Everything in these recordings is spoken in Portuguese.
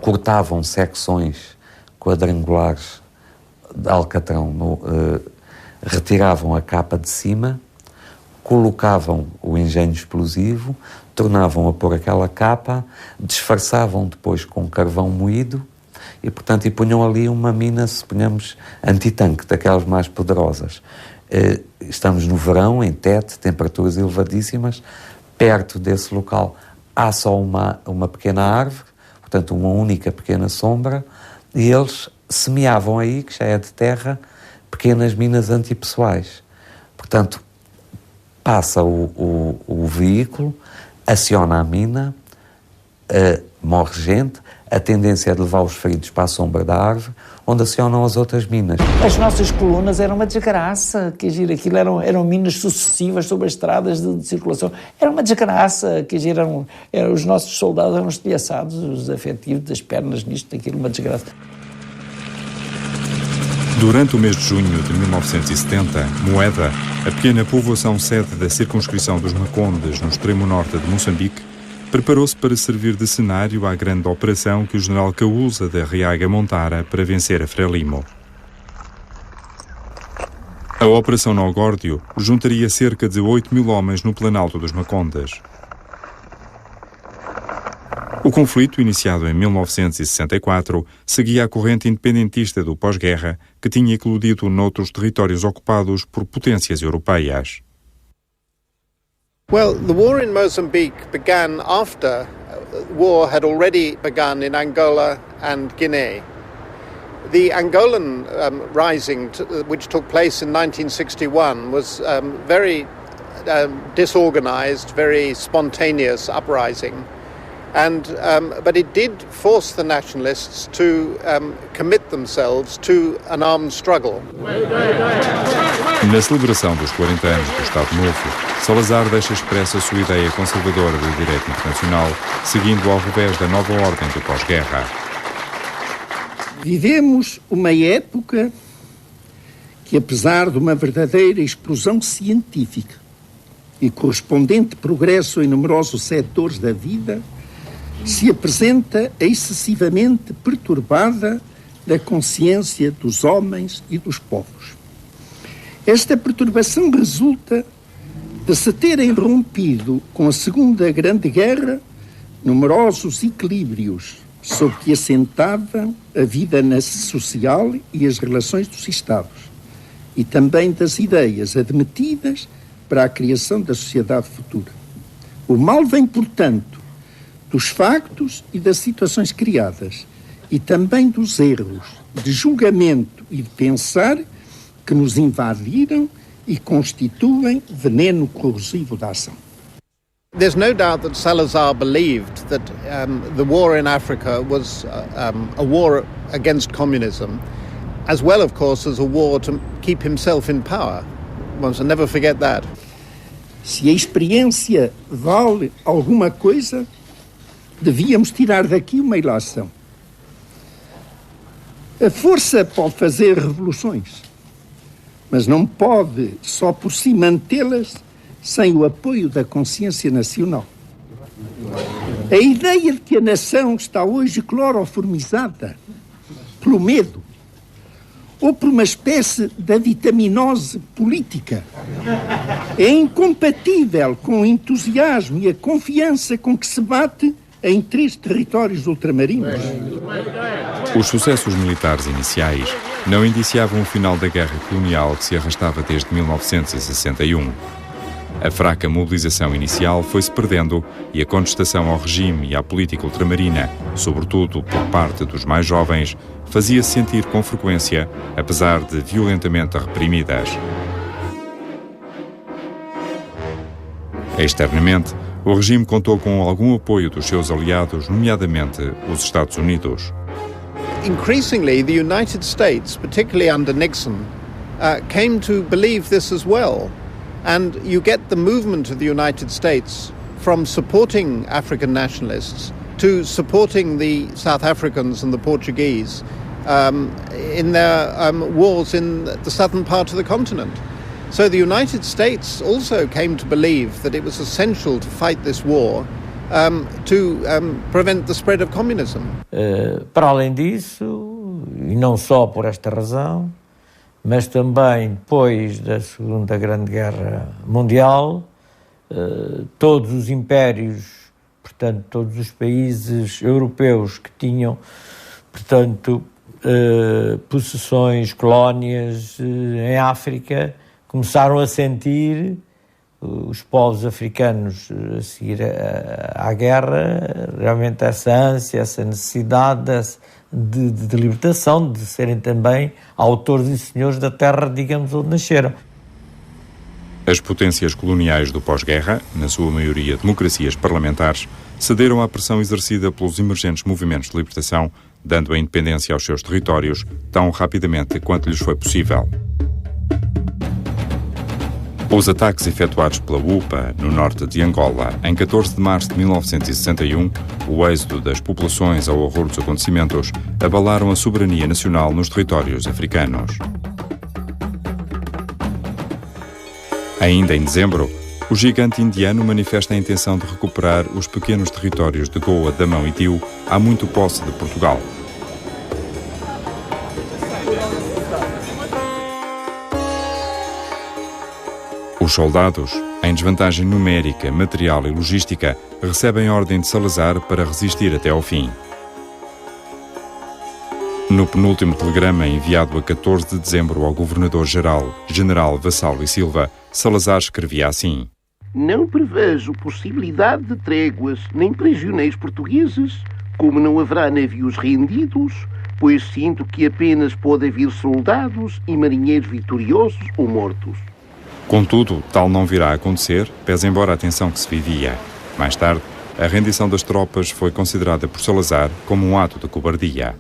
cortavam secções quadrangulares de alcatrão, retiravam a capa de cima, colocavam o engenho explosivo, tornavam a pôr aquela capa, disfarçavam depois com carvão moído e, portanto, punham ali uma mina, suponhamos, antitanque, daquelas mais poderosas. Estamos no verão, em Tete, temperaturas elevadíssimas, perto desse local há só uma pequena árvore, portanto, uma única pequena sombra, e eles semeavam aí, que já é de terra, pequenas minas antipessoais. Portanto, passa o veículo, aciona a mina, morre gente, a tendência é de levar os feridos para a sombra da árvore, onde acionam as outras minas. As nossas colunas eram uma desgraça, aquilo eram minas sucessivas sobre as estradas de circulação. Era uma desgraça, os nossos soldados eram estilhaçados, os afetivos das pernas nisto, daquilo, uma desgraça. Durante o mês de junho de 1970, Moeda, a pequena povoação sede da circunscrição dos Macondes, no extremo norte de Moçambique, preparou-se para servir de cenário à grande operação que o general Caúza da Arriaga montara para vencer a Frelimo. A Operação Nogórdio juntaria cerca de 8.000 homens no Planalto dos Macondes. O conflito, iniciado em 1964, seguia a corrente independentista do pós-guerra, que tinha eclodido noutros territórios ocupados por potências europeias. Well, the war in Mozambique began after war had already begun in Angola and Guinea. The Angolan rising, which took place in 1961, was very disorganized, very spontaneous uprising. But it did force the nationalists to commit themselves to an armed struggle. Na celebração dos 40 anos do Estado Novo, Salazar deixa expressa a sua ideia conservadora do direito internacional, seguindo ao revés da nova ordem do pós-guerra. Vivemos uma época que, apesar de uma verdadeira explosão científica e correspondente progresso em numerosos setores da vida, se apresenta excessivamente perturbada da consciência dos homens e dos povos. Esta perturbação resulta de se terem rompido com a Segunda Grande Guerra numerosos equilíbrios sobre que assentava a vida social e as relações dos Estados, e também das ideias admitidas para a criação da sociedade futura. O mal vem, portanto, dos factos e das situações criadas, e também dos erros de julgamento e de pensar que nos invadiram e constituem veneno corrosivo da ação. There's no doubt that Salazar believed that the war in Africa was a war against communism, as well, of course, as a war to keep himself in power. One should never forget that. Se a experiência vale alguma coisa, devíamos tirar daqui uma ilação. A força pode fazer revoluções, mas não pode só por si mantê-las sem o apoio da consciência nacional. A ideia de que a nação está hoje cloroformizada pelo medo ou por uma espécie de vitaminose política é incompatível com o entusiasmo e a confiança com que se bate em 3 territórios ultramarinos. Os sucessos militares iniciais não indiciavam o final da guerra colonial que se arrastava desde 1961. A fraca mobilização inicial foi-se perdendo e a contestação ao regime e à política ultramarina, sobretudo por parte dos mais jovens, fazia-se sentir com frequência, apesar de violentamente reprimidas. Externamente, o regime contou com algum apoio dos seus aliados, nomeadamente os Estados Unidos. Increasingly, the United States, particularly under Nixon, came to believe this as well. And you get the movement of the United States from supporting African nationalists to supporting the South Africans and the Portuguese in their wars in the southern part of the continent. So the United States also came to believe that it was essential to fight this war to prevent the spread of communism. Para além disso, e não só por esta razão, mas também depois da Segunda Grande Guerra Mundial, todos os impérios, portanto, todos os países europeus que tinham, portanto, possessões, colónias em África, começaram a sentir, os povos africanos a seguir à guerra, realmente essa ânsia, essa necessidade de libertação, de serem também autores e senhores da terra, digamos, onde nasceram. As potências coloniais do pós-guerra, na sua maioria democracias parlamentares, cederam à pressão exercida pelos emergentes movimentos de libertação, dando a independência aos seus territórios tão rapidamente quanto lhes foi possível. Os ataques efetuados pela UPA no norte de Angola, em 14 de março de 1961, o êxodo das populações ao horror dos acontecimentos, abalaram a soberania nacional nos territórios africanos. Ainda em dezembro, o gigante indiano manifesta a intenção de recuperar os pequenos territórios de Goa, Damão e Tiu, há muito posse de Portugal. Os soldados, em desvantagem numérica, material e logística, recebem a ordem de Salazar para resistir até ao fim. No penúltimo telegrama enviado a 14 de dezembro ao governador-geral, general Vassalo e Silva, Salazar escrevia assim: Não prevejo possibilidade de tréguas nem prisioneiros portugueses, como não haverá navios rendidos, pois sinto que apenas pode haver soldados e marinheiros vitoriosos ou mortos. Contudo, tal não virá a acontecer, pese embora a tensão que se vivia. Mais tarde, a rendição das tropas foi considerada por Salazar como um ato de cobardia.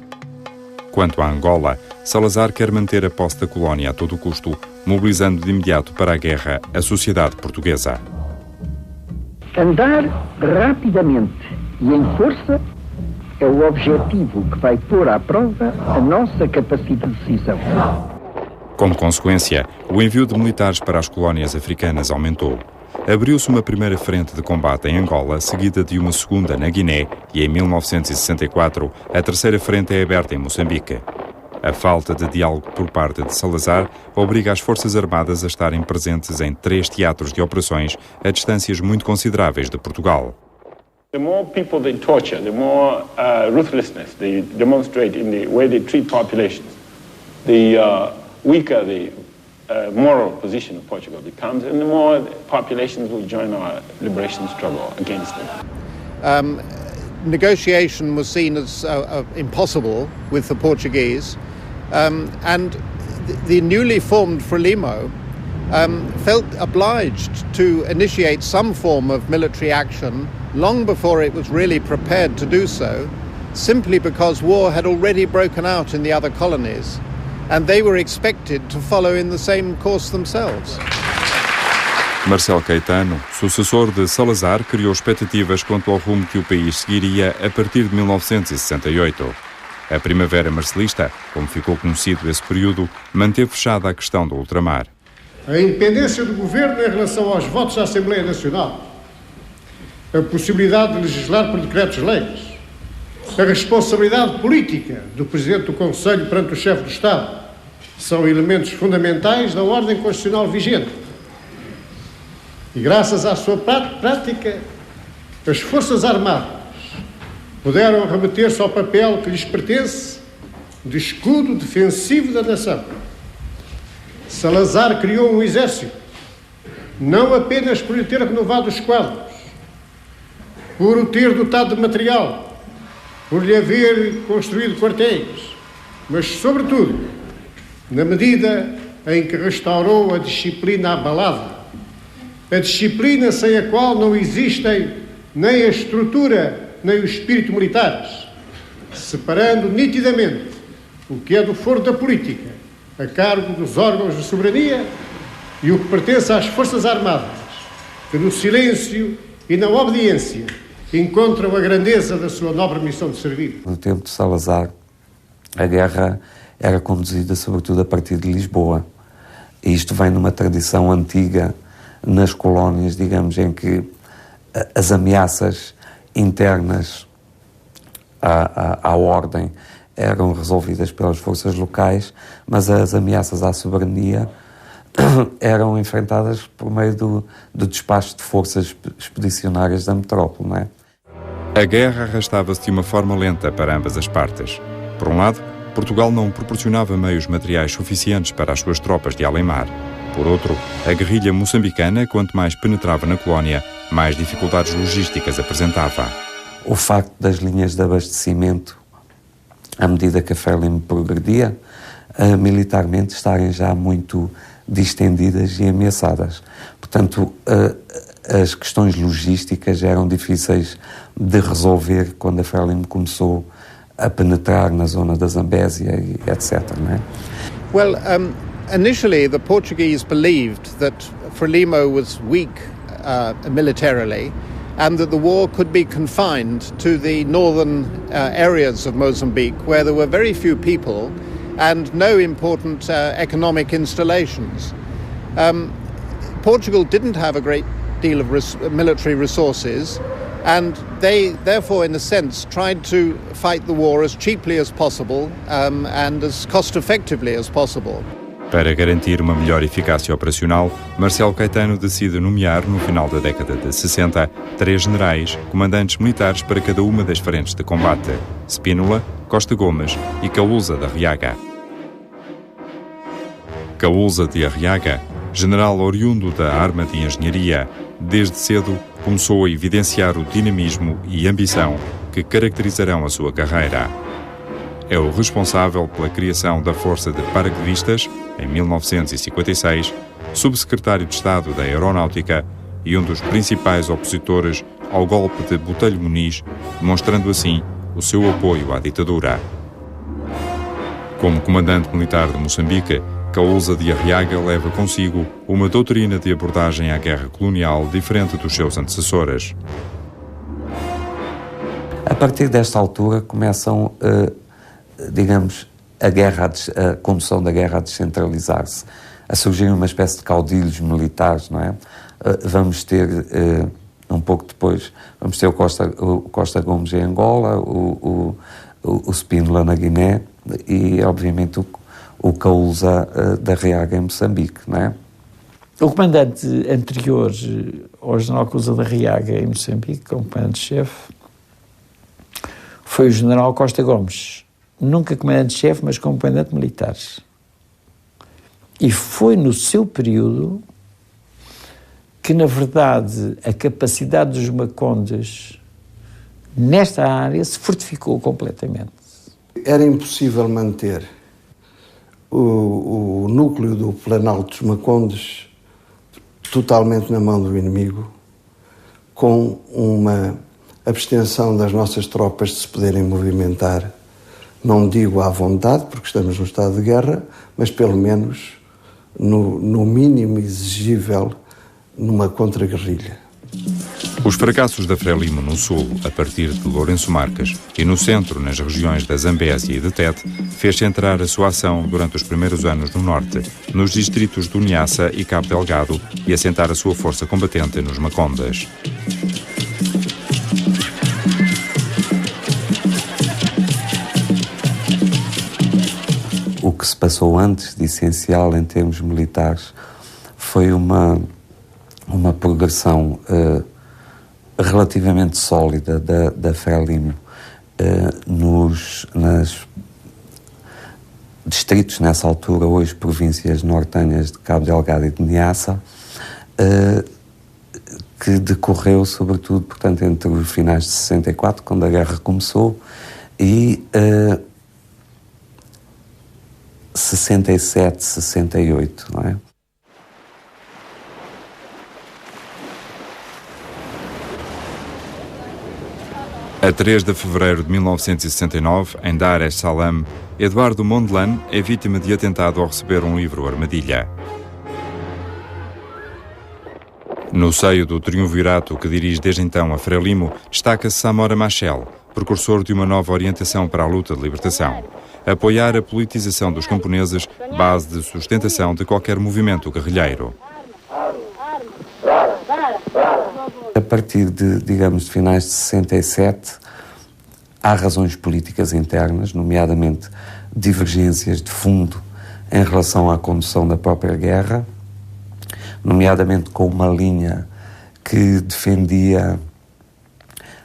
Quanto a Angola, Salazar quer manter a posse da colónia a todo custo, mobilizando de imediato para a guerra a sociedade portuguesa. Andar rapidamente e em força é o objetivo que vai pôr à prova a nossa capacidade de decisão. Como consequência, o envio de militares para as colónias africanas aumentou. Abriu-se uma primeira frente de combate em Angola, seguida de uma segunda na Guiné, e em 1964 a terceira frente é aberta em Moçambique. A falta de diálogo por parte de Salazar obriga as Forças Armadas a estarem presentes em 3 teatros de operações a distâncias muito consideráveis de Portugal. The more people they torture, the more ruthlessness they demonstrate in the way they treat populations, the weaker the moral position of Portugal becomes, and the more populations will join our liberation struggle against them. Negotiation was seen as impossible with the Portuguese, and the newly formed Frelimo felt obliged to initiate some form of military action long before it was really prepared to do so, simply because war had already broken out in the other colonies, and they were expected to follow in the same course themselves. Marcelo Caetano, sucessor de Salazar, criou expectativas quanto ao rumo que o país seguiria a partir de 1968. A Primavera Marcelista, como ficou conhecido esse período, manteve fechada a questão do ultramar. A independência do governo em relação aos votos da Assembleia Nacional, a possibilidade de legislar por decretos-leis, a responsabilidade política do Presidente do Conselho perante o chefe do Estado são elementos fundamentais da ordem constitucional vigente. E graças à sua prática, as Forças Armadas puderam remeter-se ao papel que lhes pertence de escudo defensivo da nação. Salazar criou um exército, não apenas por lhe ter renovado os quadros, por o ter dotado de material, por lhe haver construído quartéis, mas, sobretudo, na medida em que restaurou a disciplina abalada, a disciplina sem a qual não existem nem a estrutura nem o espírito militares, separando nitidamente o que é do foro da política, a cargo dos órgãos de soberania, e o que pertence às Forças Armadas, que no silêncio e na obediência encontram a grandeza da sua nobre missão de servir. No tempo de Salazar, a guerra era conduzida sobretudo a partir de Lisboa. E isto vem numa tradição antiga nas colónias, digamos, em que as ameaças internas à ordem eram resolvidas pelas forças locais, mas as ameaças à soberania eram enfrentadas por meio do despacho de forças expedicionárias da metrópole, não é? A guerra arrastava-se de uma forma lenta para ambas as partes. Por um lado, Portugal não proporcionava meios materiais suficientes para as suas tropas de além-mar. Por outro, a guerrilha moçambicana, quanto mais penetrava na colónia, mais dificuldades logísticas apresentava. O facto das linhas de abastecimento, à medida que a Frelimo progredia, militarmente estarem já muito distendidas e ameaçadas. Portanto, as questões logísticas eram difíceis de resolver quando a Frelimo começou a penetrar na zona da Zambésia e etc. Não é? Well, initially the Portuguese believed that Frelimo was weak militarily and that the war could be confined to the northern areas of Mozambique where there were very few people and no important economic installations. Portugal didn't have a great deal of military resources, and they therefore, in a sense, tried to fight the war as cheaply as possible and as cost-effectively as possible. Para garantir uma melhor eficácia operacional, Marcelo Caetano decide nomear, no final da década de 60, 3 generais, comandantes militares para cada uma das frentes de combate: Spínola, Costa Gomes e Caúlza de Arriaga. Caúlza de Arriaga, general oriundo da arma de engenharia, desde cedo começou a evidenciar o dinamismo e ambição que caracterizarão a sua carreira. É o responsável pela criação da Força de Paraquedistas, em 1956, subsecretário de Estado da Aeronáutica e um dos principais opositores ao golpe de Botelho Muniz, demonstrando assim o seu apoio à ditadura. Como comandante militar de Moçambique, Caúlza de Arriaga leva consigo uma doutrina de abordagem à guerra colonial diferente dos seus antecessores. A partir desta altura começam, a condução da guerra a descentralizar-se, a surgir uma espécie de caudilhos militares, não é? Vamos ter, um pouco depois, vamos ter o Costa Gomes em Angola, o Spínola na Guiné e, obviamente, o Caúlza da Arriaga em Moçambique, não é? O comandante anterior ao general Caúlza da Arriaga em Moçambique, como comandante-chefe, foi o general Costa Gomes. Nunca comandante-chefe, mas como comandante militar. E foi no seu período que, na verdade, a capacidade dos Macondes nesta área se fortificou completamente. Era impossível manter o núcleo do Planalto dos Macondes totalmente na mão do inimigo, com uma abstenção das nossas tropas de se poderem movimentar, não digo à vontade, porque estamos num estado de guerra, mas pelo menos no mínimo exigível numa contra-guerrilha. Os fracassos da Frelimo no sul, a partir de Lourenço Marques, e no centro, nas regiões da Zambésia e de Tete, fez centrar a sua ação durante os primeiros anos no norte, nos distritos do Niassa e Cabo Delgado, e assentar a sua força combatente nos Macondas. O que se passou antes de essencial em termos militares foi uma progressão relativamente sólida da Frelimo nos distritos, nessa altura, hoje províncias nortenhas de Cabo Delgado e de Niassa, que decorreu sobretudo, portanto, entre os finais de 64, quando a guerra começou, e 67, 68, não é? A 3 de fevereiro de 1969, em Dar es Salaam, Eduardo Mondlane é vítima de atentado ao receber um livro armadilha. No seio do triunvirato que dirige desde então a Frelimo, destaca-se Samora Machel, precursor de uma nova orientação para a luta de libertação: apoiar a politização dos camponeses, base de sustentação de qualquer movimento guerrilheiro. A partir de finais de 67, há razões políticas internas, nomeadamente divergências de fundo em relação à condução da própria guerra, nomeadamente com uma linha que defendia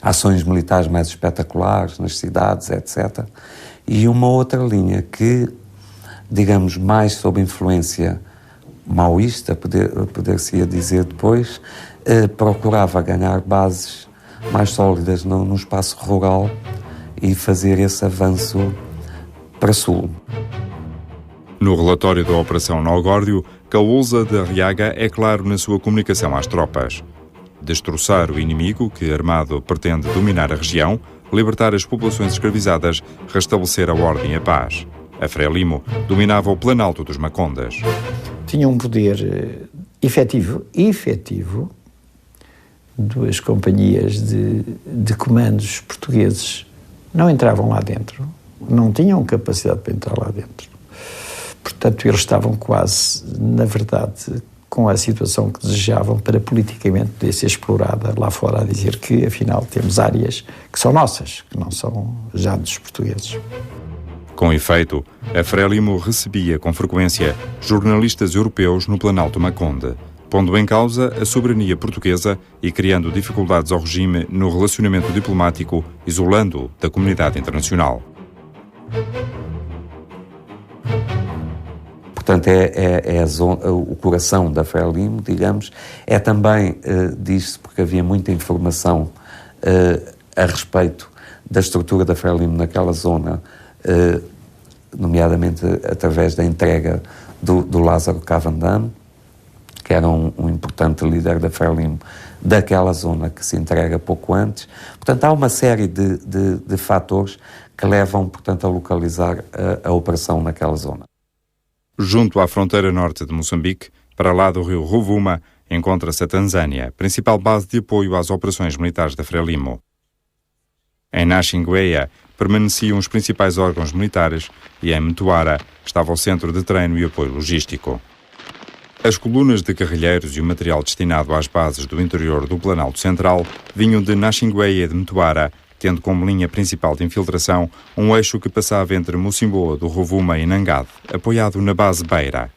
ações militares mais espetaculares nas cidades, etc. E uma outra linha que, mais sob influência maoísta, poder-se dizer depois, procurava ganhar bases mais sólidas no espaço rural e fazer esse avanço para sul. No relatório da Operação Naugórdio, Caúlza de Arriaga é claro na sua comunicação às tropas. Destroçar o inimigo que, armado, pretende dominar a região, libertar as populações escravizadas, restabelecer a ordem e a paz. A Frelimo dominava o Planalto dos Macondas. Tinha um poder efetivo. Duas companhias de comandos portugueses não entravam lá dentro, não tinham capacidade para entrar lá dentro. Portanto, eles estavam quase, na verdade, com a situação que desejavam para politicamente poder ser explorada lá fora, a dizer que, afinal, temos áreas que são nossas, que não são já dos portugueses. Com efeito, a Frelimo recebia com frequência jornalistas europeus no Planalto Maconde, pondo em causa a soberania portuguesa e criando dificuldades ao regime no relacionamento diplomático, isolando-o da comunidade internacional. Portanto, é a zona, o coração da Frelimo, é também, diz-se, porque havia muita informação a respeito da estrutura da Frelimo naquela zona, nomeadamente através da entrega do Lázaro Cavandano, que era um importante líder da Frelimo daquela zona, que se entrega pouco antes. Portanto, há uma série de fatores que levam, portanto, a localizar a operação naquela zona. Junto à fronteira norte de Moçambique, para lá do rio Rovuma, encontra-se a Tanzânia, principal base de apoio às operações militares da Frelimo. Em Nachingwea permaneciam os principais órgãos militares e em Mtwara estava o centro de treino e apoio logístico. As colunas de guerrilheiros e o material destinado às bases do interior do Planalto Central vinham de Nachingwea e de Mtwara, tendo como linha principal de infiltração um eixo que passava entre Mocimboa do Rovuma e Nangade, apoiado na base Beira.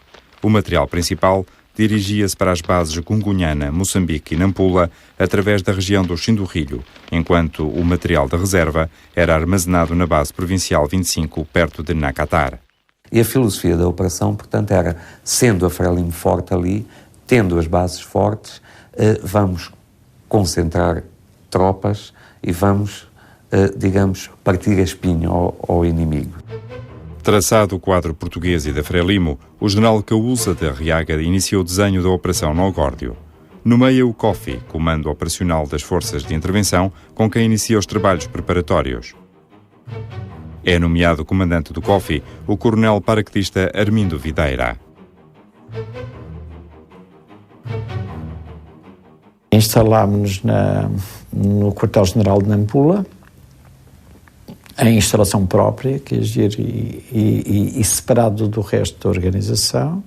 O material principal dirigia-se para as bases Gungunhana, Moçambique e Nampula, através da região do Xindurrilho, enquanto o material da reserva era armazenado na base provincial 25, perto de Nakatar. E a filosofia da operação, portanto, era, sendo a Frelimo forte ali, tendo as bases fortes, vamos concentrar tropas e vamos, partir a espinha ao inimigo. Traçado o quadro português e da Frelimo, o general Caúlza de Arriaga iniciou o desenho da Operação Naugórdio. Nomeia o COFI, Comando Operacional das Forças de Intervenção, com quem inicia os trabalhos preparatórios. É nomeado comandante do COFI o coronel paraquedista Armindo Videira. Instalámos-nos no quartel-general de Nampula, em instalação própria, quer dizer, e separado do resto da organização.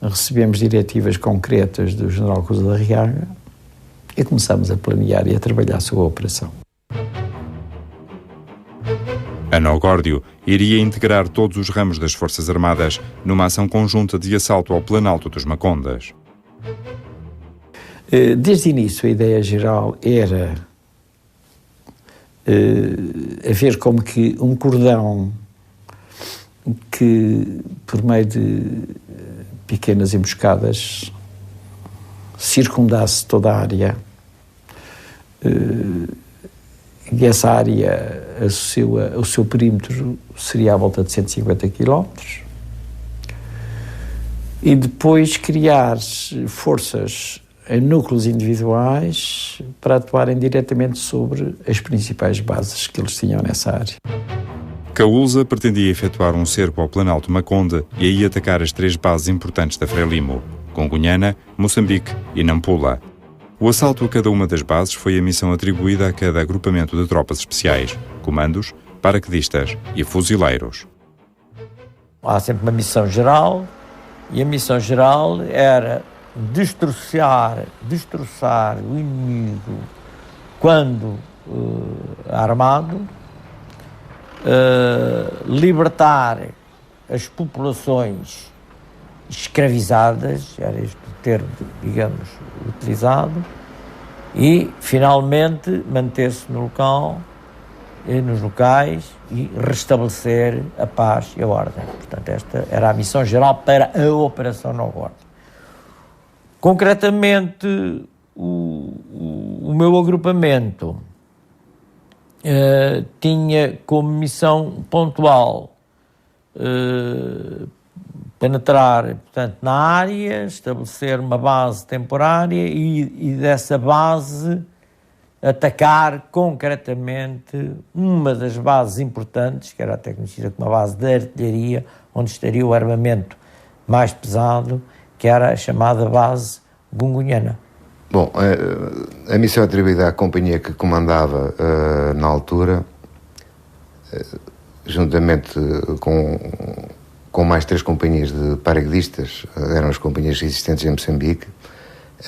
Recebemos diretivas concretas do general Cousa de Arriaga e começamos a planear e a trabalhar sobre a operação. A Naugórdio iria integrar todos os ramos das Forças Armadas numa ação conjunta de assalto ao Planalto dos Macondas. Desde o início, a ideia geral era haver como que um cordão que, por meio de pequenas emboscadas, circundasse toda a área. E essa área, o seu perímetro seria à volta de 150 km. E depois criar forças em núcleos individuais para atuarem diretamente sobre as principais bases que eles tinham nessa área. Caúlza pretendia efetuar um cerco ao Planalto Maconde e aí atacar as 3 bases importantes da Frelimo, Gungunhana, Moçambique e Nampula. O assalto a cada uma das bases foi a missão atribuída a cada agrupamento de tropas especiais, comandos, paraquedistas e fuzileiros. Há sempre uma missão geral, e a missão geral era destroçar o inimigo quando armado, libertar as populações escravizadas, era este o termo, digamos, utilizado, e finalmente manter-se no local, nos locais, e restabelecer a paz e a ordem. Portanto, esta era a missão geral para a Operação Nova Ordem. Concretamente, o meu agrupamento tinha como missão pontual penetrar, portanto, na área, estabelecer uma base temporária e dessa base atacar concretamente uma das bases importantes, que era até conhecida como a base de artilharia, onde estaria o armamento mais pesado, que era a chamada base gungunhana. Bom, a missão atribuída à companhia que comandava na altura, juntamente com mais 3 companhias de paraquedistas, eram as companhias existentes em Moçambique.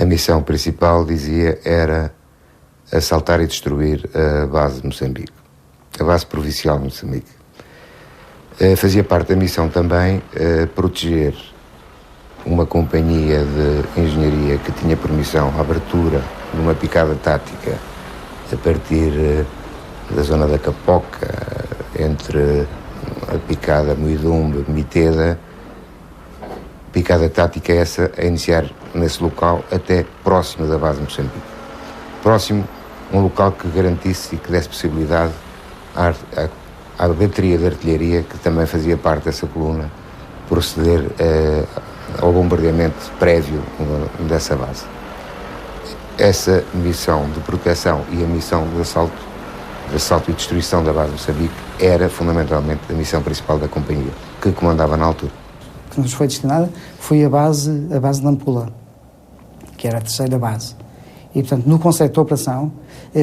A missão principal, dizia, era assaltar e destruir a base de Moçambique, a base provincial de Moçambique. Fazia parte da missão também proteger uma companhia de engenharia que tinha por missão a abertura de uma picada tática a partir da zona da Capoca, entre a picada Muidumbe, Miteda, picada tática essa a iniciar nesse local até próximo da base de Moçambique. Próximo, um local que garantisse e que desse possibilidade à bateria de artilharia, que também fazia parte dessa coluna, proceder ao bombardeamento prévio dessa base. Essa missão de proteção e a missão de assalto e destruição da base de Moçambique era fundamentalmente a missão principal da companhia, que comandava na altura. O que nos foi destinada foi a base de Nampula, que era a terceira base. E, portanto, no conceito de operação,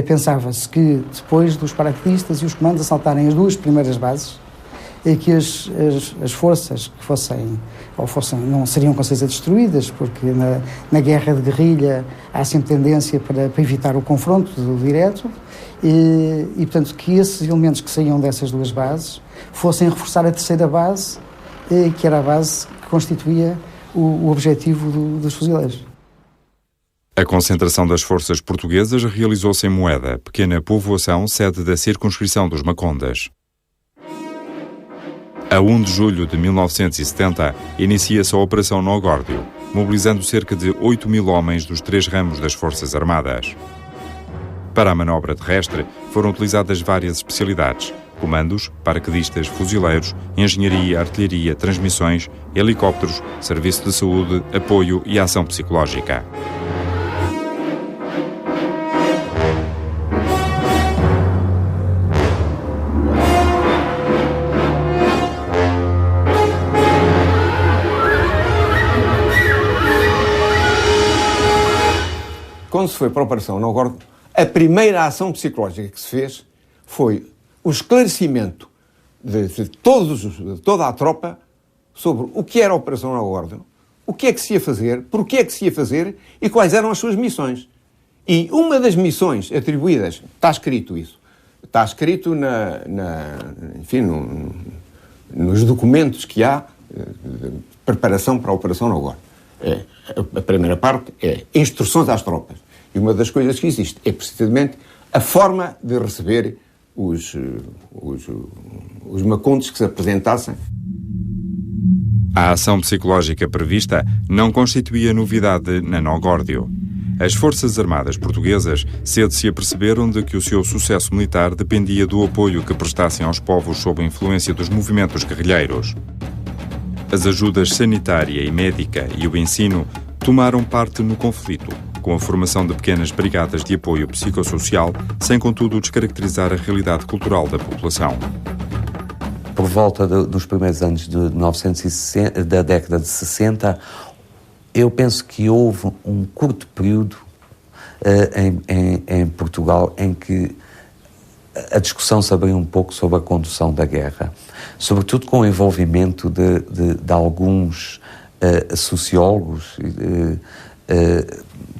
pensava-se que depois dos paraquedistas e os comandos assaltarem as 2 primeiras bases, que as forças que fossem não seriam com certeza destruídas, porque na guerra de guerrilha há sempre tendência para evitar o confronto direto, e portanto que esses elementos que saíam dessas 2 bases fossem reforçar a terceira base, que era a base que constituía o objetivo dos fuzileiros. A concentração das forças portuguesas realizou-se em Moeda, pequena povoação sede da circunscrição dos Macondas. A 1 de julho de 1970, inicia-se a Operação Nogórdio, mobilizando cerca de 8.000 homens dos 3 ramos das Forças Armadas. Para a manobra terrestre, foram utilizadas várias especialidades: comandos, paraquedistas, fuzileiros, engenharia, artilharia, transmissões, helicópteros, serviço de saúde, apoio e ação psicológica. Quando se foi para a Operação Nogórdio, a primeira ação psicológica que se fez foi o esclarecimento de toda a tropa sobre o que era a Operação Nogórdio, o que é que se ia fazer, porquê é que se ia fazer e quais eram as suas missões. E uma das missões atribuídas, está escrito isso, está escrito nos documentos que há de preparação para a Operação Nogórdio. A primeira parte é instruções às tropas. E uma das coisas que existe é precisamente a forma de receber os macondes que se apresentassem. A ação psicológica prevista não constituía novidade na Nogórdio. As Forças Armadas Portuguesas cedo se aperceberam de que o seu sucesso militar dependia do apoio que prestassem aos povos sob a influência dos movimentos guerrilheiros. As ajudas sanitária e médica e o ensino tomaram parte no conflito, com a formação de pequenas brigadas de apoio psicossocial, sem contudo descaracterizar a realidade cultural da população. Por volta dos primeiros anos da década de 60, eu penso que houve um curto período em Portugal em que a discussão se abriu um pouco sobre a condução da guerra, sobretudo com o envolvimento de alguns sociólogos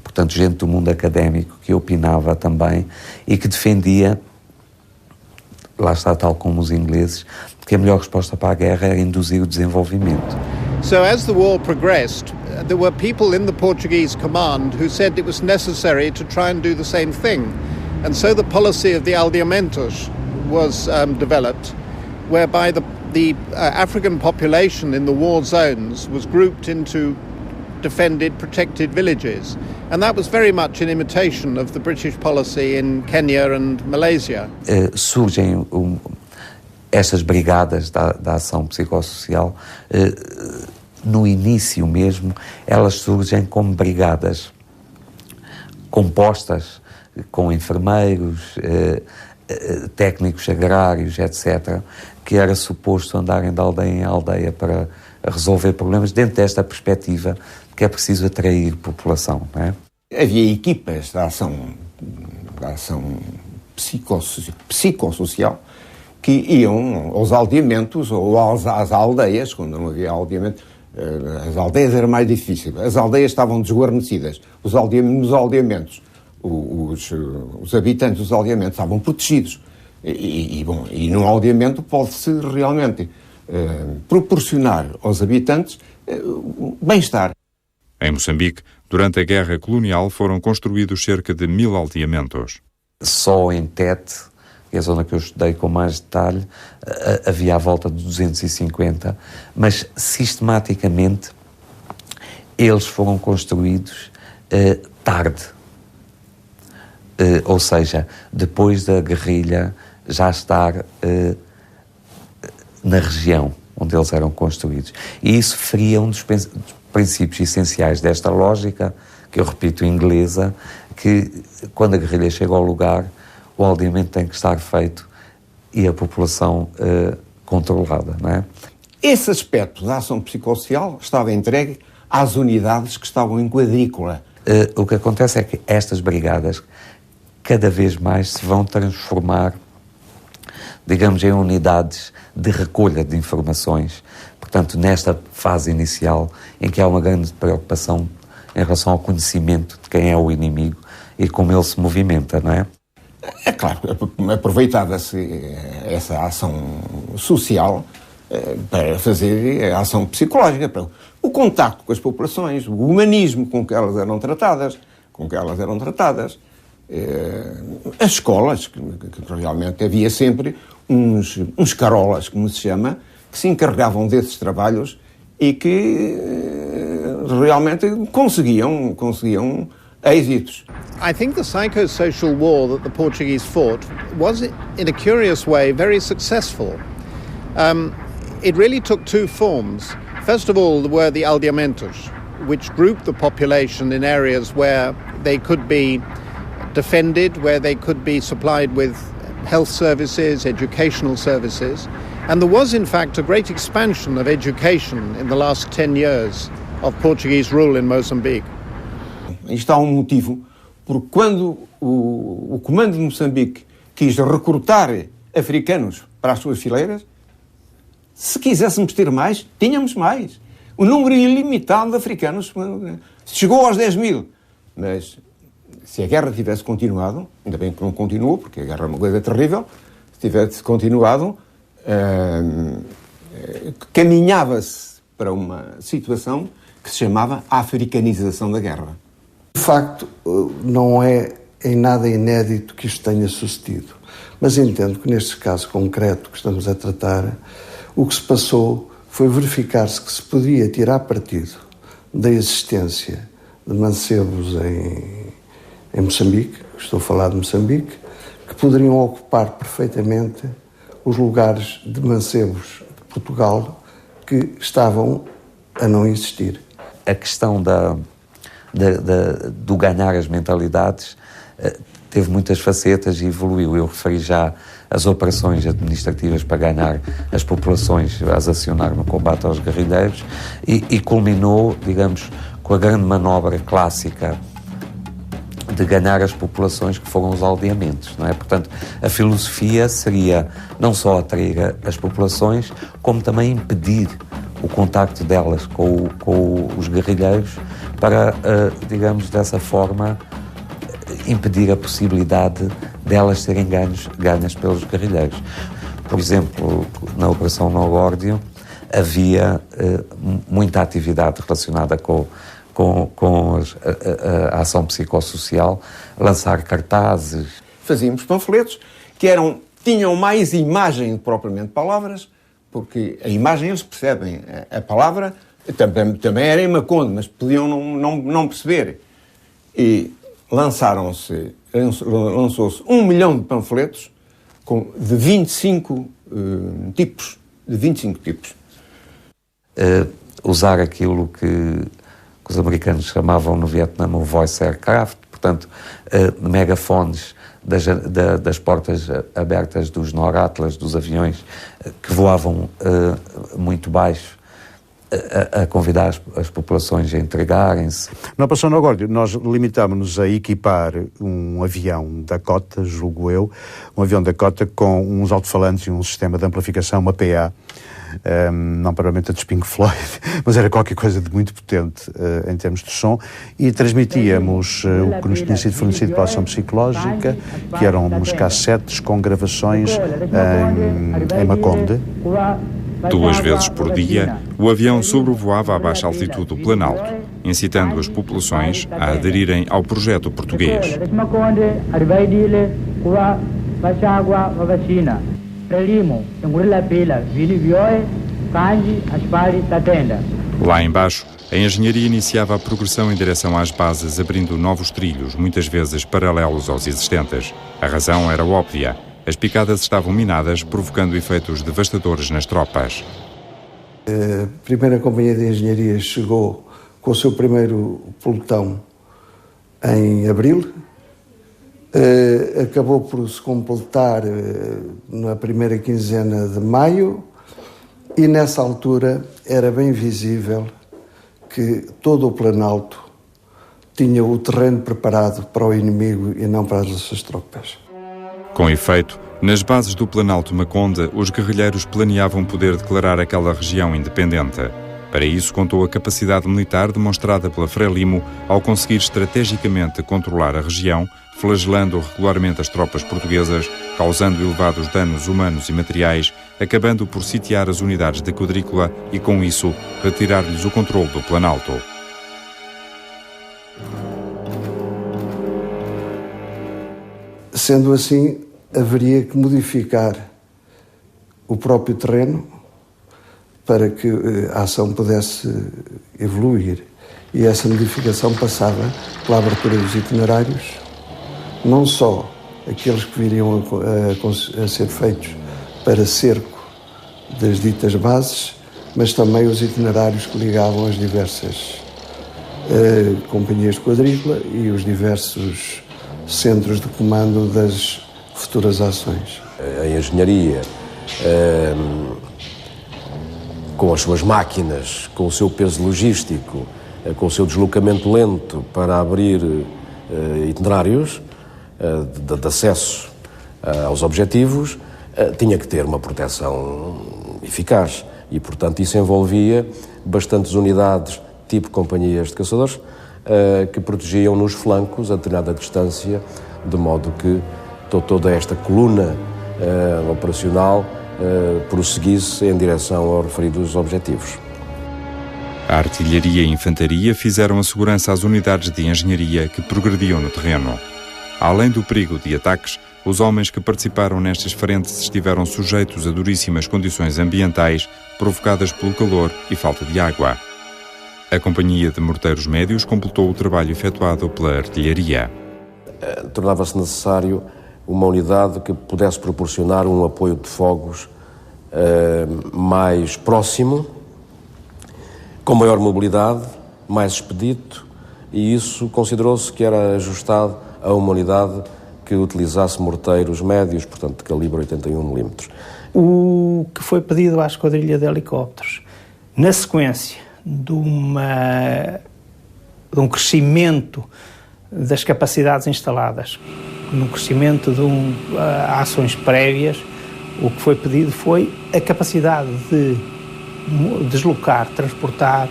portanto, gente do mundo académico que opinava também e que defendia, lá está, tal como os ingleses, que a melhor resposta para a guerra era induzir o desenvolvimento. So as the war progressed, there were people in the Portuguese command who said it was necessary to try and do the same thing. And so the policy of the aldeamentos was developed, whereby the African population in the war zones was grouped into defended, protected villages. And that was very much in imitation of the British policy in Kenya and Malaysia. Surgem estas brigadas da ação psicossocial, no início mesmo, elas surgem como brigadas compostas com enfermeiros, técnicos agrários, etc., que era suposto andarem de aldeia em aldeia para resolver problemas dentro desta perspectiva que é preciso atrair população, não é? Havia equipas da ação psicossocial que iam aos aldeamentos ou às aldeias, quando não havia aldeamento. As aldeias era mais difícil. As aldeias estavam desguarnecidas. Nos aldeamentos, os habitantes dos aldeamentos estavam protegidos. E num aldeamento pode-se realmente proporcionar aos habitantes bem-estar. Em Moçambique, durante a Guerra Colonial, foram construídos cerca de 1000 aldeamentos. Só em Tete, que é a zona que eu estudei com mais detalhe, havia à volta de 250, mas sistematicamente eles foram construídos tarde. Ou seja, depois da guerrilha já estar na região onde eles eram construídos. E isso feria um dos princípios essenciais desta lógica, que eu repito, inglesa, que quando a guerrilha chega ao lugar, o aldeamento tem que estar feito e a população controlada, não é? Esse aspecto da ação psicossocial estava entregue às unidades que estavam em quadrícula. O que acontece é que estas brigadas cada vez mais se vão transformar, digamos, em unidades de recolha de informações. Portanto, nesta fase inicial, em que há uma grande preocupação em relação ao conhecimento de quem é o inimigo e como ele se movimenta, não é? É claro, aproveitava-se essa ação social para fazer a ação psicológica, para o contacto com as populações, o humanismo com que elas eram tratadas, as escolas, que realmente havia sempre uns carolas, como se chama, que se encarregavam desses trabalhos e que realmente conseguiam êxitos. I think the psychosocial war that the Portuguese fought was, in a curious way, very successful. It really took two forms. First of all, there were the aldeamentos, which grouped the population in areas where they could be defended, where they could be supplied with health services, educational services. And there was, in fact, a great expansion of education in the last 10 years of Portuguese rule in Mozambique. Isto há um motivo, porque quando o comando de Moçambique quis recrutar africanos para as suas fileiras, se quiséssemos ter mais, tínhamos mais. O número ilimitado de africanos chegou aos 10.000. Mas se a guerra tivesse continuado, ainda bem que não continuou, porque a guerra é uma coisa terrível, se tivesse continuado, caminhava-se para uma situação que se chamava a africanização da guerra. De facto, não é em nada inédito que isto tenha sucedido, mas entendo que neste caso concreto que estamos a tratar, o que se passou foi verificar-se que se podia tirar partido da existência de mancebos em Moçambique, estou a falar de Moçambique, que poderiam ocupar perfeitamente os lugares de mancebos de Portugal que estavam a não existir. A questão do ganhar as mentalidades teve muitas facetas e evoluiu. Eu referi já as operações administrativas para ganhar as populações, as acionar no combate aos guerrilheiros e culminou, digamos, com a grande manobra clássica de ganhar as populações que foram os aldeamentos, não é? Portanto, a filosofia seria não só atrair as populações, como também impedir o contacto delas com os guerrilheiros, para, digamos, dessa forma, impedir a possibilidade delas serem ganhas pelos guerrilheiros. Por exemplo, na Operação No Górdio havia muita atividade relacionada com a ação psicossocial, lançar cartazes. Fazíamos panfletos que tinham mais imagem que propriamente palavras, porque a imagem eles percebem, a palavra também era em Macondo, mas podiam não perceber. E lançou-se 1 milhão de panfletos de 25 tipos. Usar aquilo que os americanos chamavam no Vietnã o voice aircraft, portanto, megafones das portas abertas dos NOR-Atlas, dos aviões que voavam muito baixo, a convidar as populações a entregarem-se. Na Operação No Górdio, nós limitámos-nos a equipar um avião Dakota, julgo eu, um avião Dakota com uns alto-falantes e um sistema de amplificação, uma PA, não provavelmente a dos Pink Floyd, mas era qualquer coisa de muito potente em termos de som, e transmitíamos o que nos tinha sido fornecido pela ação psicológica, que eram uns cassetes com gravações em Maconde. 2 vezes por dia, o avião sobrevoava a baixa altitude do Planalto, incitando as populações a aderirem ao projeto português. Lá embaixo, a engenharia iniciava a progressão em direção às bases, abrindo novos trilhos, muitas vezes paralelos aos existentes. A razão era óbvia. As picadas estavam minadas, provocando efeitos devastadores nas tropas. A primeira companhia de engenharia chegou com o seu primeiro pelotão em abril. Acabou por se completar na primeira quinzena de maio e nessa altura era bem visível que todo o Planalto tinha o terreno preparado para o inimigo e não para as nossas tropas. Com efeito, nas bases do Planalto Maconde, os guerrilheiros planeavam poder declarar aquela região independente. Para isso, contou a capacidade militar demonstrada pela Frelimo ao conseguir estrategicamente controlar a região, flagelando regularmente as tropas portuguesas, causando elevados danos humanos e materiais, acabando por sitiar as unidades da quadrícula e, com isso, retirar-lhes o controle do Planalto. Sendo assim, haveria que modificar o próprio terreno para que a ação pudesse evoluir. E essa modificação passava pela abertura dos itinerários, não só aqueles que viriam a ser feitos para cerco das ditas bases, mas também os itinerários que ligavam as diversas companhias de quadrícula e os diversos centros de comando das futuras ações. A engenharia, com as suas máquinas, com o seu peso logístico, com o seu deslocamento lento para abrir itinerários de acesso aos objetivos, tinha que ter uma proteção eficaz e, portanto, isso envolvia bastantes unidades, tipo companhias de caçadores, que protegiam nos flancos a determinada distância, de modo que toda esta coluna operacional prosseguisse em direção aos referidos objetivos. A artilharia e a infantaria fizeram a segurança às unidades de engenharia que progrediam no terreno. Além do perigo de ataques, os homens que participaram nestas frentes estiveram sujeitos a duríssimas condições ambientais provocadas pelo calor e falta de água. A Companhia de Morteiros Médios completou o trabalho efetuado pela artilharia. Tornava-se necessário uma unidade que pudesse proporcionar um apoio de fogos mais próximo, com maior mobilidade, mais expedito, e isso considerou-se que era ajustado a uma unidade que utilizasse morteiros médios, portanto de calibre 81 mm. O que foi pedido à esquadrilha de helicópteros, na sequência de um crescimento das capacidades instaladas, no crescimento de ações prévias, o que foi pedido foi a capacidade de deslocar, transportar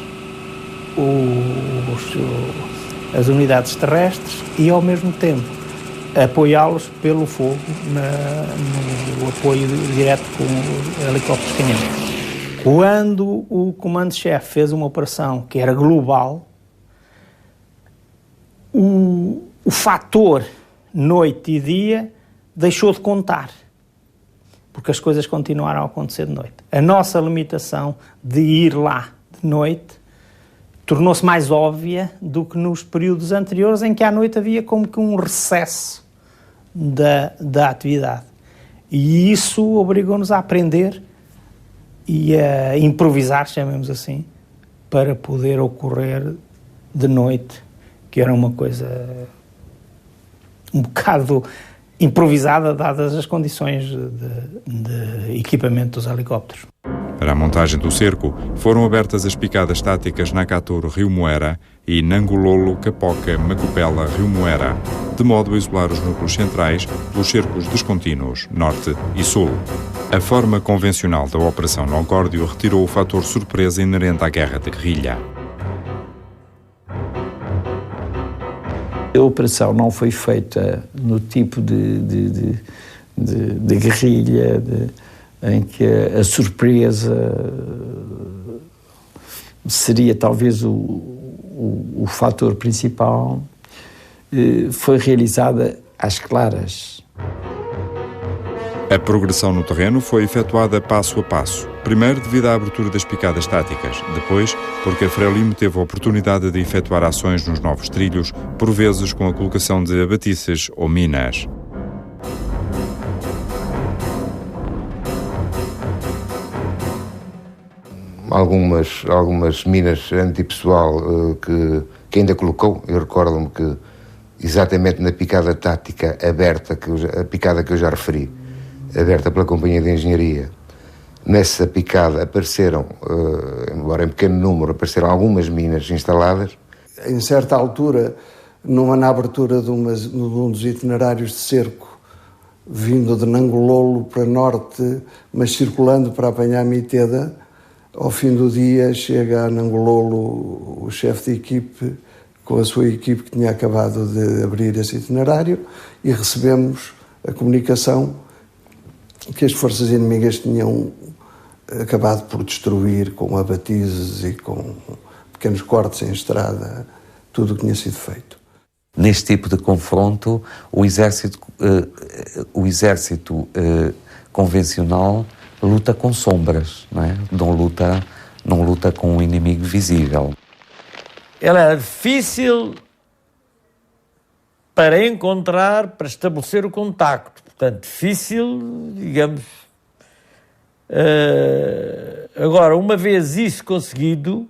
as unidades terrestres e, ao mesmo tempo, apoiá-los pelo fogo no apoio direto com helicópteros canhão. Quando o comando-chefe fez uma operação que era global, o fator noite e dia deixou de contar, porque as coisas continuaram a acontecer de noite. A nossa limitação de ir lá de noite tornou-se mais óbvia do que nos períodos anteriores, em que à noite havia como que um recesso da atividade. E isso obrigou-nos a aprender e a improvisar, chamemos assim, para poder ocorrer de noite, que era uma coisa um bocado improvisada, dadas as condições de equipamento dos helicópteros. Para a montagem do cerco, foram abertas as picadas táticas Nakatur Rio Moera e Nangololo Capoca Macupela Rio Moera, de modo a isolar os núcleos centrais dos cercos descontínuos, norte e sul. A forma convencional da Operação Nogórdio retirou o fator surpresa inerente à guerra de guerrilha. A operação não foi feita no tipo de guerrilha, em que a surpresa seria talvez o fator principal. Foi realizada às claras. A progressão no terreno foi efetuada passo a passo. Primeiro devido à abertura das picadas táticas, depois porque a Frelimo teve a oportunidade de efetuar ações nos novos trilhos, por vezes com a colocação de abatices ou minas. Algumas minas antipessoal que ainda colocou. Eu recordo-me que exatamente na picada tática aberta, a picada que eu já referi, aberta pela Companhia de Engenharia, nessa picada apareceram, embora em pequeno número, apareceram algumas minas instaladas. Em certa altura, na abertura de um dos itinerários de cerco, vindo de Nangololo para norte, mas circulando para apanhar Miteda, ao fim do dia chega a Nangololo o chefe de equipe, com a sua equipe que tinha acabado de abrir esse itinerário, e recebemos a comunicação que as forças inimigas tinham acabado por destruir, com abatizes e com pequenos cortes em estrada, tudo o que tinha sido feito. Neste tipo de confronto, o exército convencional luta com sombras, não é? Não luta com um inimigo visível. Ela era difícil para encontrar, para estabelecer o contacto. Portanto, difícil, digamos. Agora, uma vez isso conseguido,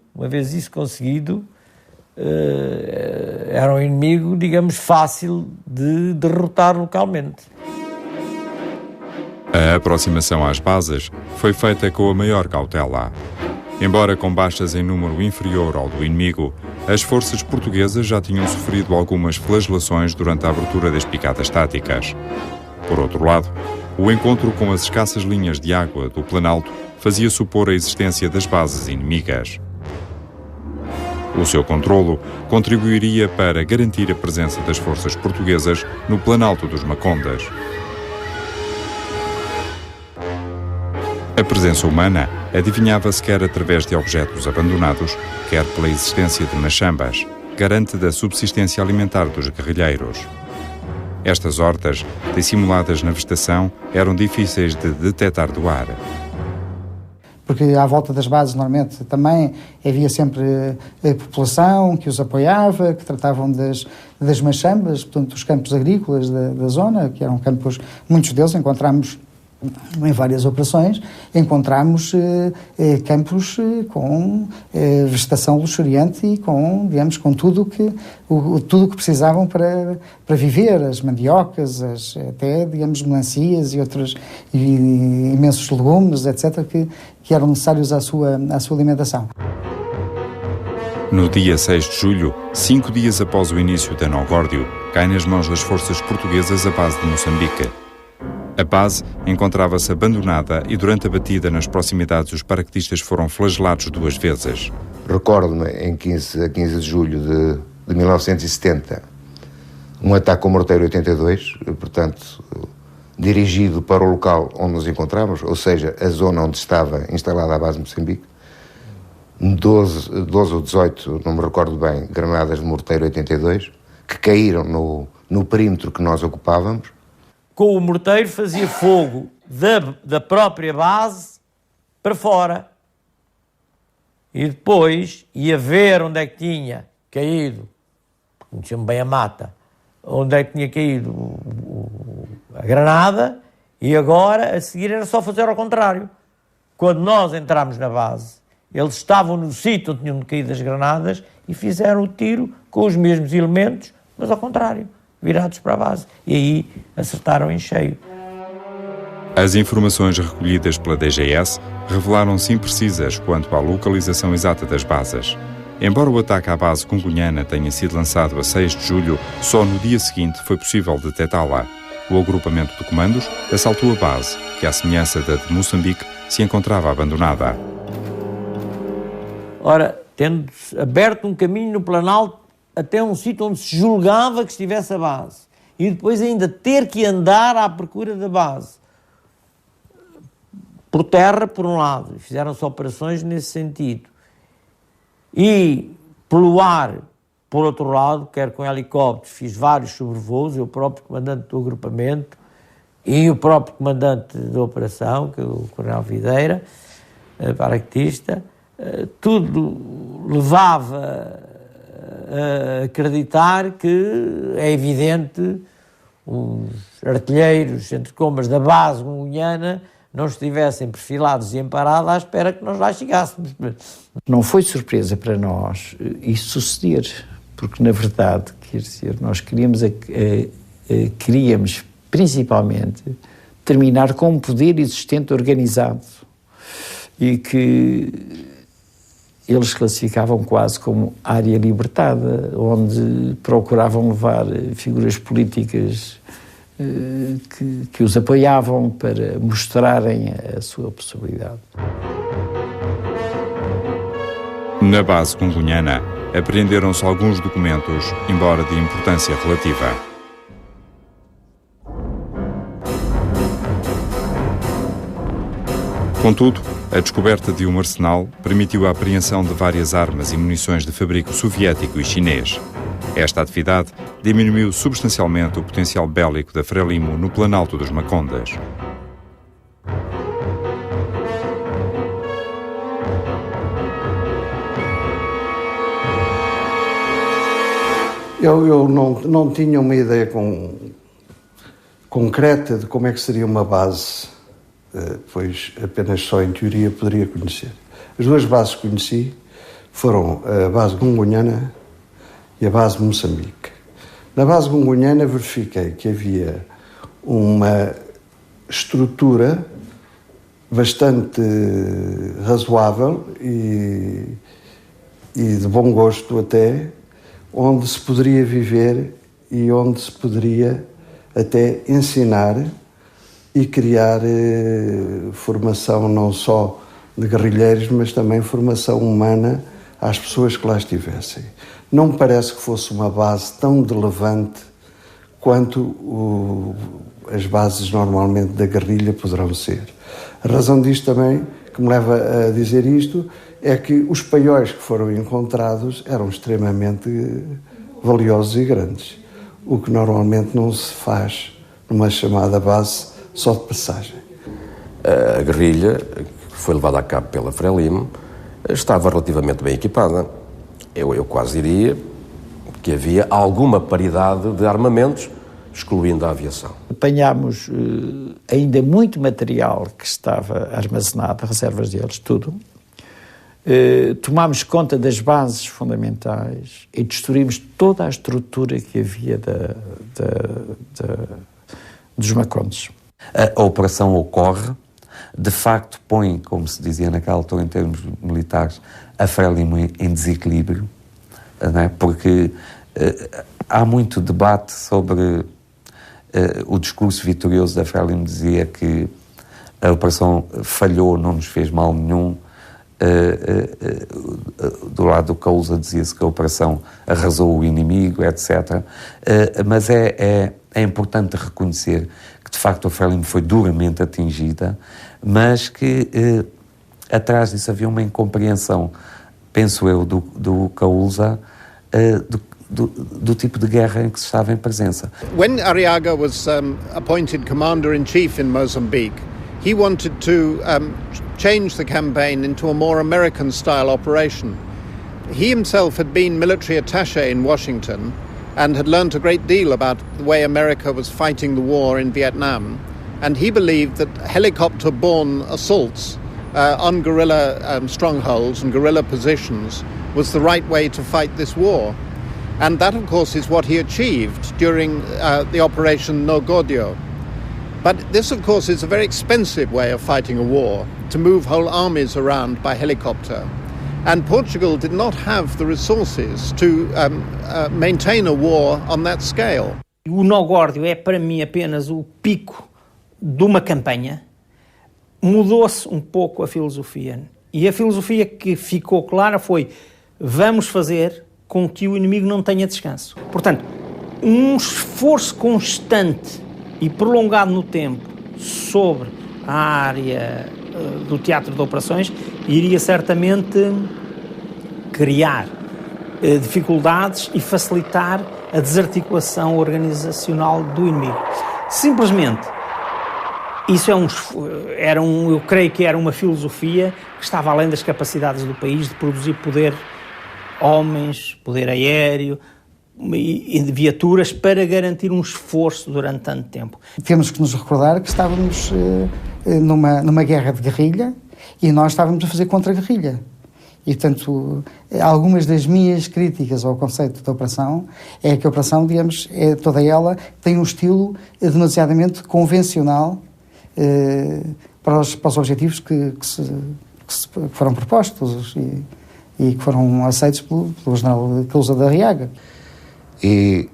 era um inimigo, digamos, fácil de derrotar localmente. A aproximação às bases foi feita com a maior cautela. Embora com baixas em número inferior ao do inimigo, as forças portuguesas já tinham sofrido algumas flagelações durante a abertura das picadas táticas. Por outro lado, o encontro com as escassas linhas de água do Planalto fazia supor a existência das bases inimigas. O seu controlo contribuiria para garantir a presença das forças portuguesas no Planalto dos Macondas. A presença humana adivinhava-se quer através de objetos abandonados, quer pela existência de machambas, garante da subsistência alimentar dos guerrilheiros. Estas hortas, dissimuladas na vegetação, eram difíceis de detectar do ar. Porque à volta das bases, normalmente, também havia sempre a população que os apoiava, que tratavam das machambas, portanto, dos campos agrícolas da zona, que eram campos, muitos deles encontramos em várias operações, encontramos campos com vegetação luxuriante e com, digamos, com tudo que precisavam para viver, as mandiocas, até, digamos, melancias e outros imensos legumes, etc., que eram necessários à sua alimentação. No dia 6 de julho, 5 dias após o início da Nogórdio, cai nas mãos das forças portuguesas a base de Moçambique. A base encontrava-se abandonada e durante a batida nas proximidades os paraquedistas foram flagelados 2 vezes. Recordo-me, a 15 de julho de 1970, um ataque com o morteiro 82, portanto, dirigido para o local onde nos encontramos, ou seja, a zona onde estava instalada a base de Moçambique. 12 ou 18, não me recordo bem, granadas de morteiro 82, que caíram no perímetro que nós ocupávamos. Com o morteiro fazia fogo da própria base para fora. E depois ia ver onde é que tinha caído, conhecia-me bem a mata, onde é que tinha caído a granada, e agora, a seguir, era só fazer ao contrário. Quando nós entramos na base, eles estavam no sítio onde tinham caído as granadas e fizeram o tiro com os mesmos elementos, mas ao contrário, virados para a base. E aí acertaram em cheio. As informações recolhidas pela DGS revelaram-se imprecisas quanto à localização exata das bases. Embora o ataque à base congonhana tenha sido lançado a 6 de julho, só no dia seguinte foi possível detectá-la. O agrupamento de comandos assaltou a base, que, à semelhança da de Moçambique, se encontrava abandonada. Ora, tendo aberto um caminho no Planalto até um sítio onde se julgava que estivesse a base, e depois ainda ter que andar à procura da base, por terra, por um lado, fizeram-se operações nesse sentido, e pelo ar, por outro lado, quer com helicópteros, fiz vários sobrevoos, eu próprio comandante do agrupamento e o próprio comandante da operação, que é o Coronel Videira, paraquedista. Tudo levava a acreditar que é evidente os artilheiros, entre comas, da base congonhana não estivessem perfilados e em parada à espera que nós lá chegássemos. Não foi surpresa para nós isso suceder, porque na verdade, quer dizer, nós queríamos principalmente terminar com um poder existente organizado e que eles classificavam quase como área libertada, onde procuravam levar figuras políticas que os apoiavam para mostrarem a sua possibilidade. Na base congonhana, apreenderam-se alguns documentos, embora de importância relativa. Contudo, a descoberta de um arsenal permitiu a apreensão de várias armas e munições de fabrico soviético e chinês. Esta atividade diminuiu substancialmente o potencial bélico da Frelimo no Planalto dos Macondas. Eu não tinha uma ideia concreta de como é que seria uma base, pois apenas só em teoria poderia conhecer. As duas bases que conheci foram a base congonhana e a base de Moçambique. Na base congonhana verifiquei que havia uma estrutura bastante razoável e de bom gosto até, onde se poderia viver e onde se poderia até ensinar e criar formação não só de guerrilheiros, mas também formação humana às pessoas que lá estivessem. Não me parece que fosse uma base tão de levante quanto as bases normalmente da guerrilha poderão ser. A razão disto também, que me leva a dizer isto, é que os paióis que foram encontrados eram extremamente valiosos e grandes, o que normalmente não se faz numa chamada base só de passagem. A guerrilha, que foi levada a cabo pela Frelimo, estava relativamente bem equipada. Eu quase diria que havia alguma paridade de armamentos, excluindo a aviação. Apanhámos ainda muito material que estava armazenado, reservas deles, tudo. Tomámos conta das bases fundamentais e destruímos toda a estrutura que havia dos Macondes. A operação ocorre, de facto põe, como se dizia naquela altura em termos militares, a Frelimo em desequilíbrio, não é? Porque há muito debate sobre o discurso vitorioso da Frelimo, dizia que a operação falhou, não nos fez mal nenhum, do lado do Kaluza dizia-se que a operação arrasou o inimigo, etc. Mas é importante reconhecer que, de facto, a Frelimo foi duramente atingida, mas que atrás disso havia uma incompreensão, penso eu, do Kaluza, do tipo de guerra em que se estava em presença. When Arriaga was appointed commander-in-chief in Mozambique, he wanted to change the campaign into a more American-style operation. He himself had been military attaché in Washington and had learnt a great deal about the way America was fighting the war in Vietnam, and he believed that helicopter-borne assaults on guerrilla strongholds and guerrilla positions was the right way to fight this war. And that, of course, is what he achieved during the Operation No Godio. But this, of course, is a very expensive way of fighting a war, to move whole armies around by helicopter. And Portugal did not have the resources to maintain a war on that scale. O No Godio é, para mim, apenas o pico de uma campanha. Mudou-se um pouco a filosofia. E a filosofia que ficou clara foi: vamos fazer com que o inimigo não tenha descanso. Portanto, um esforço constante e prolongado no tempo sobre a área do teatro de operações iria certamente criar dificuldades e facilitar a desarticulação organizacional do inimigo. Simplesmente, isso eu creio que era uma filosofia que estava além das capacidades do país de produzir poder, homens, poder aéreo e viaturas para garantir um esforço durante tanto tempo. Temos que nos recordar que estávamos numa guerra de guerrilha e nós estávamos a fazer contra-guerrilha. E, portanto, algumas das minhas críticas ao conceito da operação é que a operação, digamos, toda ela tem um estilo demasiadamente convencional para os objetivos que foram propostos e que foram aceitos pelo general Kaluza de Arriaga. E,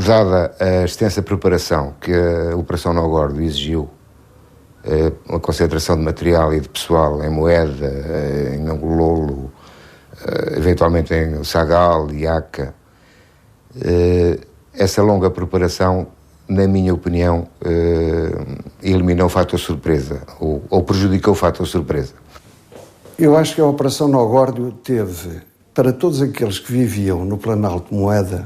dada a extensa preparação que a Operação No Godio exigiu, uma concentração de material e de pessoal em Moeda, em Angololo, eventualmente em Sagal e Aca, essa longa preparação, na minha opinião, eliminou o fator surpresa, ou prejudicou o fator surpresa. Eu acho que a Operação No Godio teve, para todos aqueles que viviam no Planalto Moeda,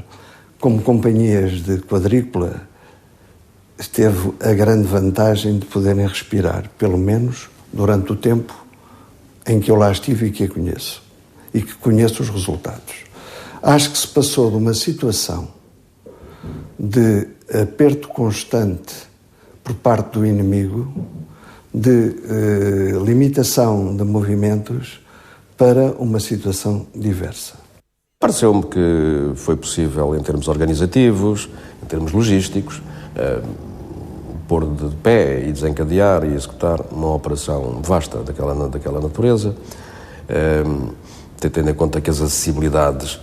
como companhias de quadrícula, teve a grande vantagem de poderem respirar, pelo menos durante o tempo em que eu lá estive e que a conheço, e que conheço os resultados. Acho que se passou de uma situação de aperto constante por parte do inimigo, de limitação de movimentos, para uma situação diversa. Pareceu-me que foi possível, em termos organizativos, em termos logísticos, pôr de pé e desencadear e executar uma operação vasta daquela natureza, tendo em conta que as acessibilidades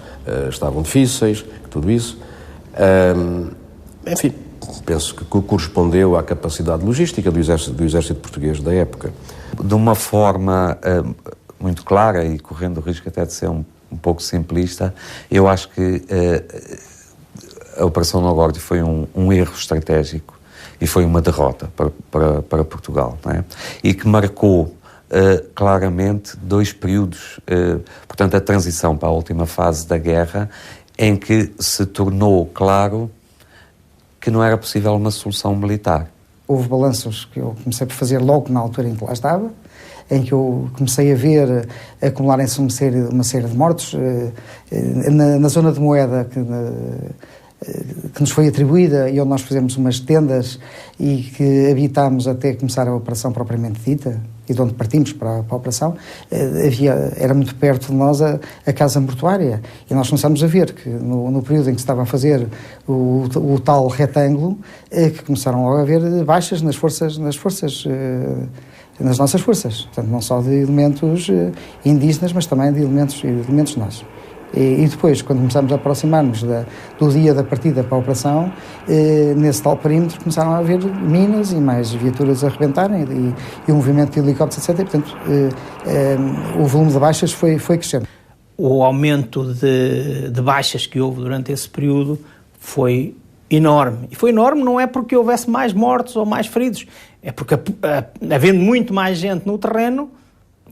estavam difíceis, tudo isso. Enfim, penso que correspondeu à capacidade logística do exército português da época. De uma forma muito clara e correndo o risco até de ser um pouco simplista, eu acho que a Operação No Godio foi um erro estratégico e foi uma derrota para Portugal, não é? E que marcou claramente dois períodos, portanto a transição para a última fase da guerra, em que se tornou claro que não era possível uma solução militar. Houve balanços que eu comecei por fazer logo na altura em que lá estava, em que eu comecei a ver acumularem-se uma série de mortos na zona de Moeda que nos foi atribuída e onde nós fizemos umas tendas e que habitámos até começar a operação propriamente dita e de onde partimos para a operação, era muito perto de nós a casa mortuária e nós começamos a ver que no período em que se estava a fazer o tal retângulo, que começaram logo a haver baixas nas nossas forças, portanto não só de elementos indígenas, mas também de elementos nossos. E depois, quando começámos a aproximar-nos do dia da partida para a operação, nesse tal perímetro começaram a haver minas e mais viaturas a arrebentarem e o movimento de helicópteros, etc. E, portanto, o volume de baixas foi crescendo. O aumento de baixas que houve durante esse período foi enorme. E foi enorme não é porque houvesse mais mortos ou mais feridos, é porque, havendo muito mais gente no terreno,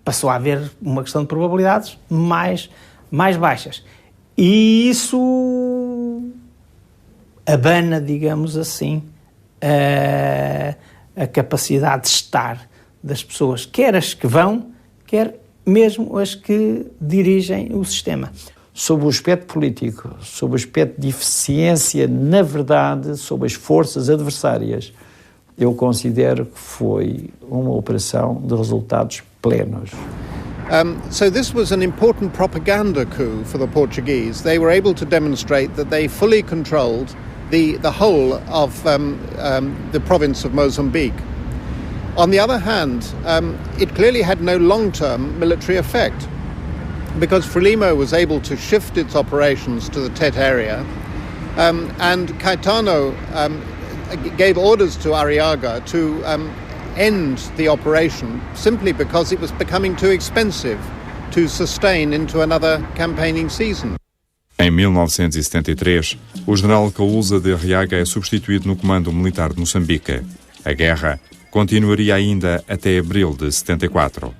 passou a haver uma questão de probabilidades mais baixas. E isso abana, digamos assim, a capacidade de estar das pessoas, quer as que vão, quer mesmo as que dirigem o sistema. Sob o aspecto político, sob o aspecto de eficiência, na verdade, sob as forças adversárias, eu considero que foi uma operação de resultados plenos. So this was an important propaganda coup for the Portuguese. They were able to demonstrate that they fully controlled the whole of the province of Mozambique. On the other hand, it clearly had no long-term military effect, because Frelimo was able to shift its operations to the Tete area, and Caetano gave orders to Arriaga to end the operation simply because it was becoming too expensive to sustain into another campaigning season. Em 1973, o general Caúza de Arriaga é substituído no comando militar de Moçambique. A guerra continuaria ainda até abril de 74.